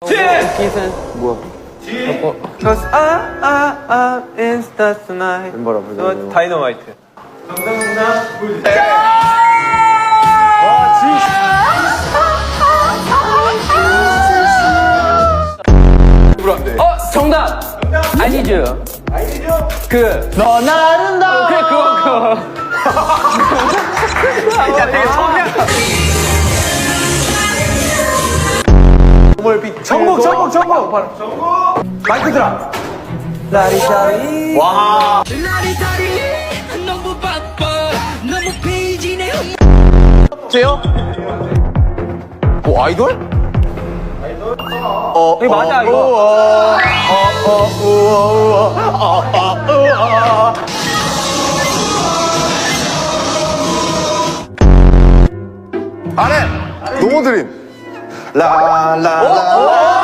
기선 뭐야? Cause I'm in the tonight. 멤버라 부르는 다이너마이트. 정답! 아니죠. 넌 아름다워. 그래, 그거. 진짜 되게 청량. 정국 마이크 들어. 라리샤리. 와. 너무 바빠 너무 페이지네. 제요? 아이돌? 이거 맞아, 이거. 안 해! 노모드림. 라라라.